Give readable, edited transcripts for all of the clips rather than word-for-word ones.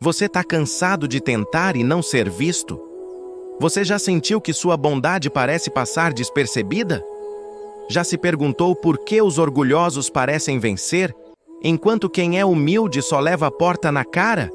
Você está cansado de tentar e não ser visto? Você já sentiu que sua bondade parece passar despercebida? Já se perguntou por que os orgulhosos parecem vencer, enquanto quem é humilde só leva a porta na cara?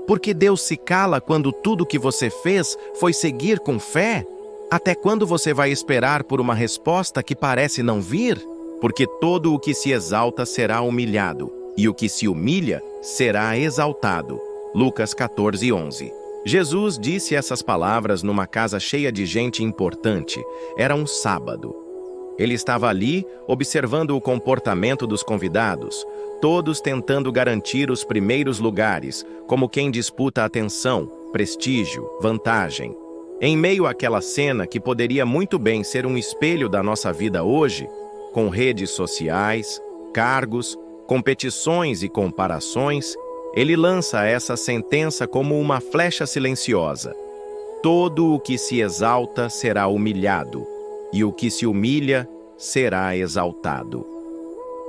Por que Deus se cala quando tudo que você fez foi seguir com fé? Até quando você vai esperar por uma resposta que parece não vir? Porque todo o que se exalta será humilhado, e o que se humilha será exaltado. Lucas 14:11. Jesus disse essas palavras numa casa cheia de gente importante. Era um sábado. Ele estava ali, observando o comportamento dos convidados, todos tentando garantir os primeiros lugares, como quem disputa atenção, prestígio, vantagem. Em meio àquela cena que poderia muito bem ser um espelho da nossa vida hoje, com redes sociais, cargos, competições e comparações, ele lança essa sentença como uma flecha silenciosa. Todo o que se exalta será humilhado, e o que se humilha será exaltado.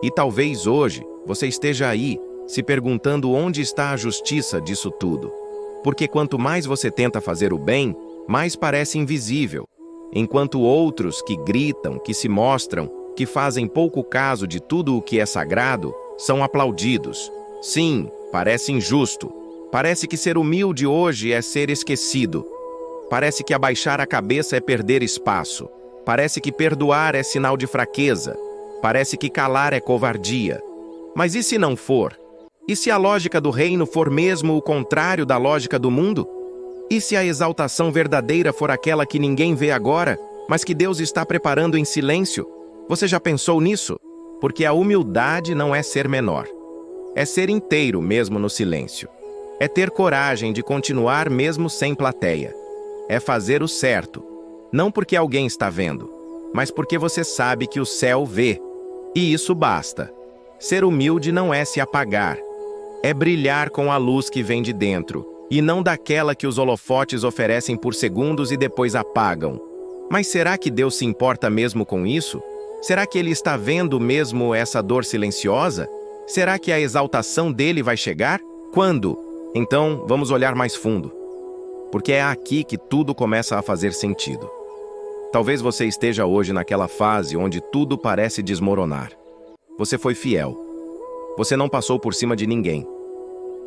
E talvez hoje você esteja aí, se perguntando onde está a justiça disso tudo. Porque quanto mais você tenta fazer o bem, mais parece invisível, enquanto outros que gritam, que se mostram, que fazem pouco caso de tudo o que é sagrado, são aplaudidos. Sim, parece injusto. Parece que ser humilde hoje é ser esquecido. Parece que abaixar a cabeça é perder espaço. Parece que perdoar é sinal de fraqueza. Parece que calar é covardia. Mas e se não for? E se a lógica do reino for mesmo o contrário da lógica do mundo? E se a exaltação verdadeira for aquela que ninguém vê agora, mas que Deus está preparando em silêncio? Você já pensou nisso? Porque a humildade não é ser menor. É ser inteiro mesmo no silêncio. É ter coragem de continuar mesmo sem plateia. É fazer o certo. Não porque alguém está vendo, mas porque você sabe que o céu vê. E isso basta. Ser humilde não é se apagar. É brilhar com a luz que vem de dentro, e não daquela que os holofotes oferecem por segundos e depois apagam. Mas será que Deus se importa mesmo com isso? Será que Ele está vendo mesmo essa dor silenciosa? Será que a exaltação dele vai chegar? Quando? Então, vamos olhar mais fundo. Porque é aqui que tudo começa a fazer sentido. Talvez você esteja hoje naquela fase onde tudo parece desmoronar. Você foi fiel. Você não passou por cima de ninguém.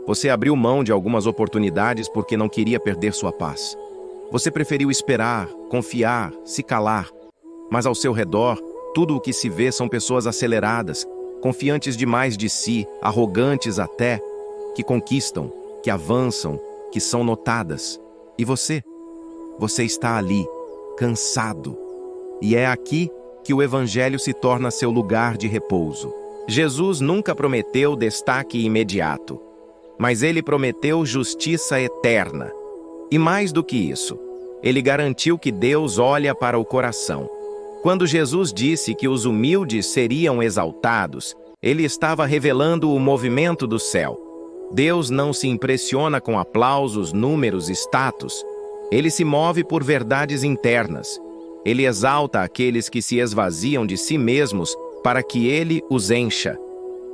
Você abriu mão de algumas oportunidades porque não queria perder sua paz. Você preferiu esperar, confiar, se calar. Mas ao seu redor, tudo o que se vê são pessoas aceleradas, confiantes demais de si, arrogantes até, que conquistam, que avançam, que são notadas. E você? Você está ali, cansado. E é aqui que o Evangelho se torna seu lugar de repouso. Jesus nunca prometeu destaque imediato, mas ele prometeu justiça eterna. E mais do que isso, ele garantiu que Deus olha para o coração. Quando Jesus disse que os humildes seriam exaltados, ele estava revelando o movimento do céu. Deus não se impressiona com aplausos, números, status. Ele se move por verdades internas. Ele exalta aqueles que se esvaziam de si mesmos para que ele os encha.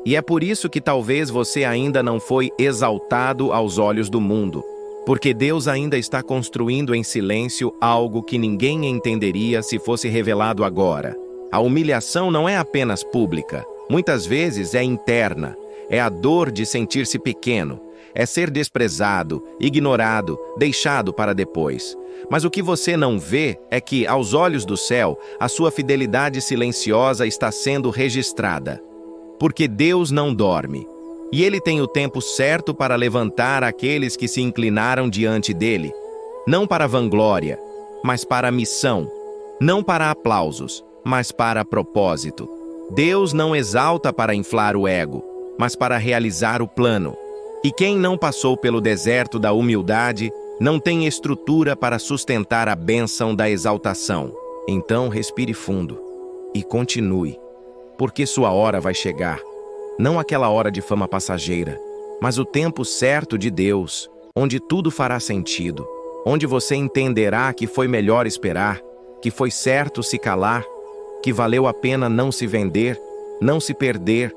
E é por isso que talvez você ainda não foi exaltado aos olhos do mundo, porque Deus ainda está construindo em silêncio algo que ninguém entenderia se fosse revelado agora. A humilhação não é apenas pública, muitas vezes é interna. É a dor de sentir-se pequeno, é ser desprezado, ignorado, deixado para depois. Mas o que você não vê é que, aos olhos do céu, a sua fidelidade silenciosa está sendo registrada. Porque Deus não dorme, e Ele tem o tempo certo para levantar aqueles que se inclinaram diante dele, não para vanglória, mas para a missão, não para aplausos, mas para propósito. Deus não exalta para inflar o ego, mas para realizar o plano. E quem não passou pelo deserto da humildade não tem estrutura para sustentar a bênção da exaltação. Então respire fundo e continue, porque sua hora vai chegar. Não aquela hora de fama passageira, mas o tempo certo de Deus, onde tudo fará sentido, onde você entenderá que foi melhor esperar, que foi certo se calar, que valeu a pena não se vender, não se perder,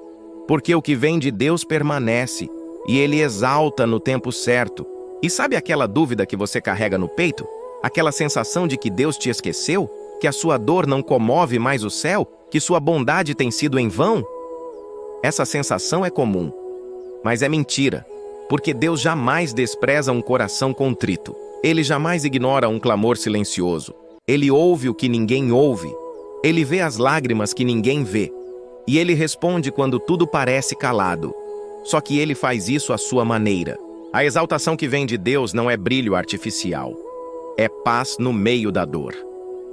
porque o que vem de Deus permanece, e Ele exalta no tempo certo. E sabe aquela dúvida que você carrega no peito? Aquela sensação de que Deus te esqueceu? Que a sua dor não comove mais o céu? Que sua bondade tem sido em vão? Essa sensação é comum, mas é mentira, porque Deus jamais despreza um coração contrito. Ele jamais ignora um clamor silencioso. Ele ouve o que ninguém ouve. Ele vê as lágrimas que ninguém vê. E Ele responde quando tudo parece calado. Só que Ele faz isso à sua maneira. A exaltação que vem de Deus não é brilho artificial. É paz no meio da dor.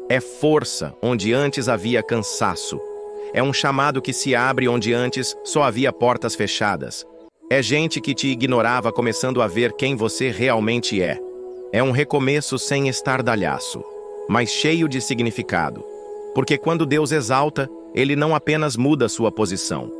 É força onde antes havia cansaço. É um chamado que se abre onde antes só havia portas fechadas. É gente que te ignorava começando a ver quem você realmente é. É um recomeço sem estardalhaço, mas cheio de significado. Porque quando Deus exalta, Ele não apenas muda sua posição.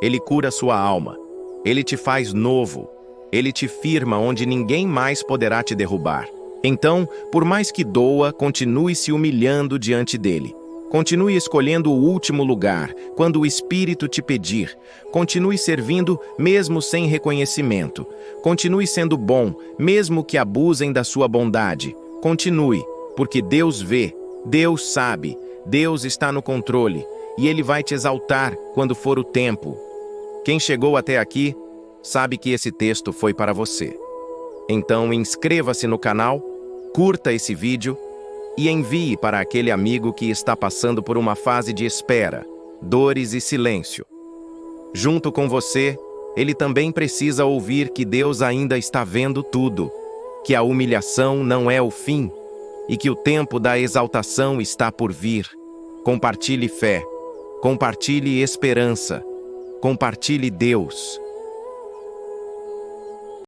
Ele cura sua alma. Ele te faz novo. Ele te firma onde ninguém mais poderá te derrubar. Então, por mais que doa, continue se humilhando diante dele. Continue escolhendo o último lugar, quando o Espírito te pedir. Continue servindo, mesmo sem reconhecimento. Continue sendo bom, mesmo que abusem da sua bondade. Continue, porque Deus vê, Deus sabe, Deus está no controle, e Ele vai te exaltar quando for o tempo. Quem chegou até aqui, sabe que esse texto foi para você. Então, inscreva-se no canal, curta esse vídeo, e envie para aquele amigo que está passando por uma fase de espera, dores e silêncio. Junto com você, ele também precisa ouvir que Deus ainda está vendo tudo, que a humilhação não é o fim e que o tempo da exaltação está por vir. Compartilhe fé, compartilhe esperança, compartilhe Deus.